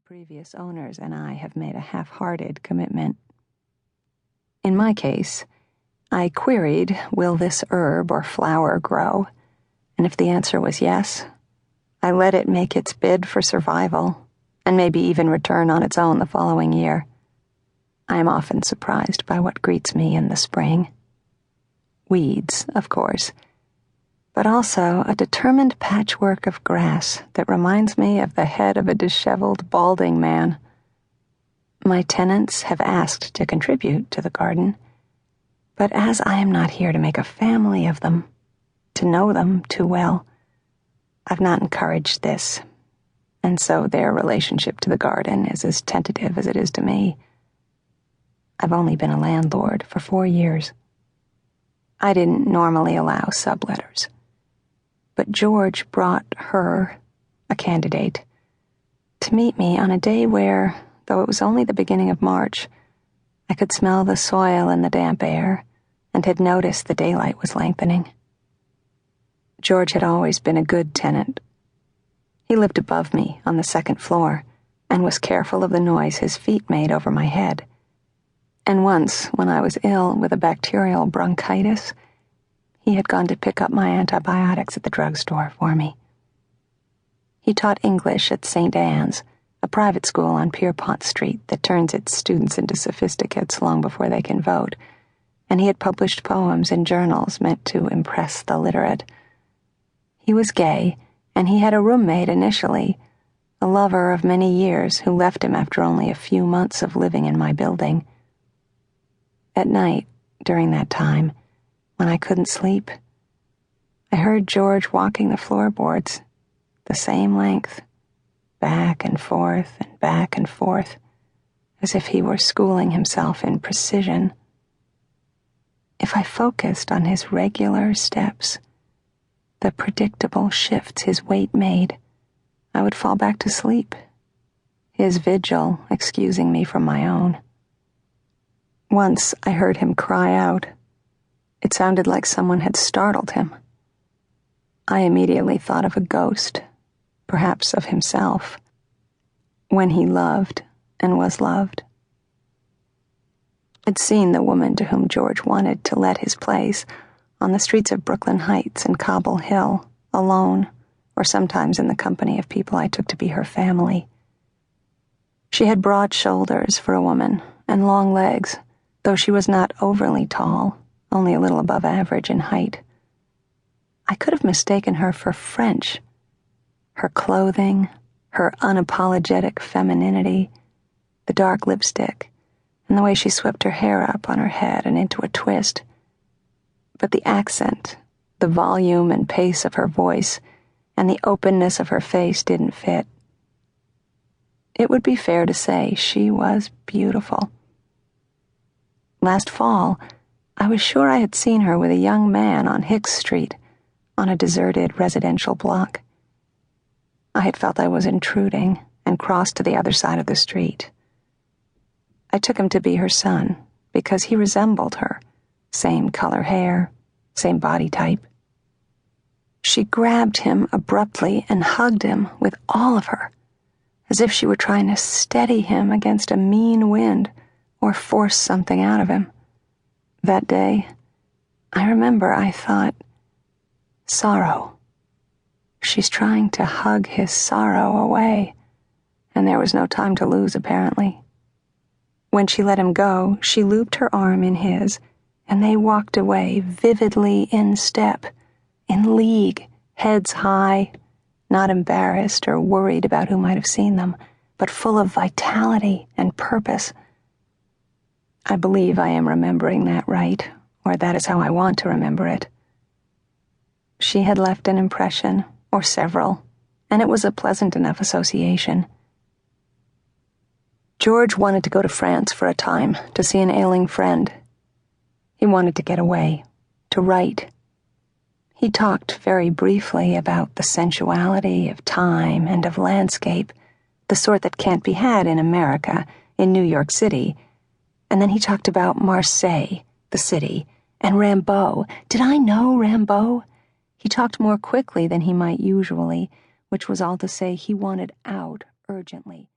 previous owners and I have made a half-hearted commitment. In my case, I queried, will this herb or flower grow? And if the answer was yes, I let it make its bid for survival, and maybe even return on its own the following year. I am often surprised by what greets me in the spring. Weeds, of course, but also a determined patchwork of grass that reminds me of the head of a disheveled, balding man. My tenants have asked to contribute to the garden, but as I am not here to make a family of them, to know them too well, I've not encouraged this, and so their relationship to the garden is as tentative as it is to me. I've only been a landlord for 4 years. I didn't normally allow subletters, but George brought her, a candidate, to meet me on a day where, though it was only the beginning of March, I could smell the soil in the damp air and had noticed the daylight was lengthening. George had always been a good tenant. He lived above me on the second floor and was careful of the noise his feet made over my head. And once, when I was ill with a bacterial bronchitis, he had gone to pick up my antibiotics at the drugstore for me. He taught English at St. Anne's, a private school on Pierpont Street that turns its students into sophisticates long before they can vote, and he had published poems in journals meant to impress the literate. He was gay, and he had a roommate initially, a lover of many years who left him after only a few months of living in my building. At night, during that time, when I couldn't sleep, I heard George walking the floorboards, the same length, back and forth, as if he were schooling himself in precision. If I focused on his regular steps, the predictable shifts his weight made, I would fall back to sleep, his vigil excusing me from my own. Once I heard him cry out. It sounded like someone had startled him. I immediately thought of a ghost, perhaps of himself, when he loved and was loved. I'd seen the woman to whom George wanted to let his place on the streets of Brooklyn Heights and Cobble Hill, alone, or sometimes in the company of people I took to be her family. She had broad shoulders for a woman and long legs, though she was not overly tall, only a little above average in height. I could have mistaken her for French. Her clothing, her unapologetic femininity, the dark lipstick, and the way she swept her hair up on her head and into a twist. But the accent, the volume and pace of her voice, and the openness of her face didn't fit. It would be fair to say she was beautiful. Last fall, I was sure I had seen her with a young man on Hicks Street, on a deserted residential block. I had felt I was intruding and crossed to the other side of the street. I took him to be her son because he resembled her, same color hair, same body type. She grabbed him abruptly and hugged him with all of her, as if she were trying to steady him against a mean wind or force something out of him. That day, I remember I thought, sorrow. She's trying to hug his sorrow away, and there was no time to lose, apparently. When she let him go, she looped her arm in his, and they walked away vividly in step, in league, heads high, not embarrassed or worried about who might have seen them, but full of vitality and purpose. I believe I am remembering that right, or that is how I want to remember it. She had left an impression, or several, and it was a pleasant enough association. George wanted to go to France for a time to see an ailing friend. He wanted to get away, to write. He talked very briefly about the sensuality of time and of landscape, the sort that can't be had in America, in New York City. And then he talked about Marseille, the city, and Rimbaud. Did I know Rimbaud? He talked more quickly than he might usually, which was all to say he wanted out urgently.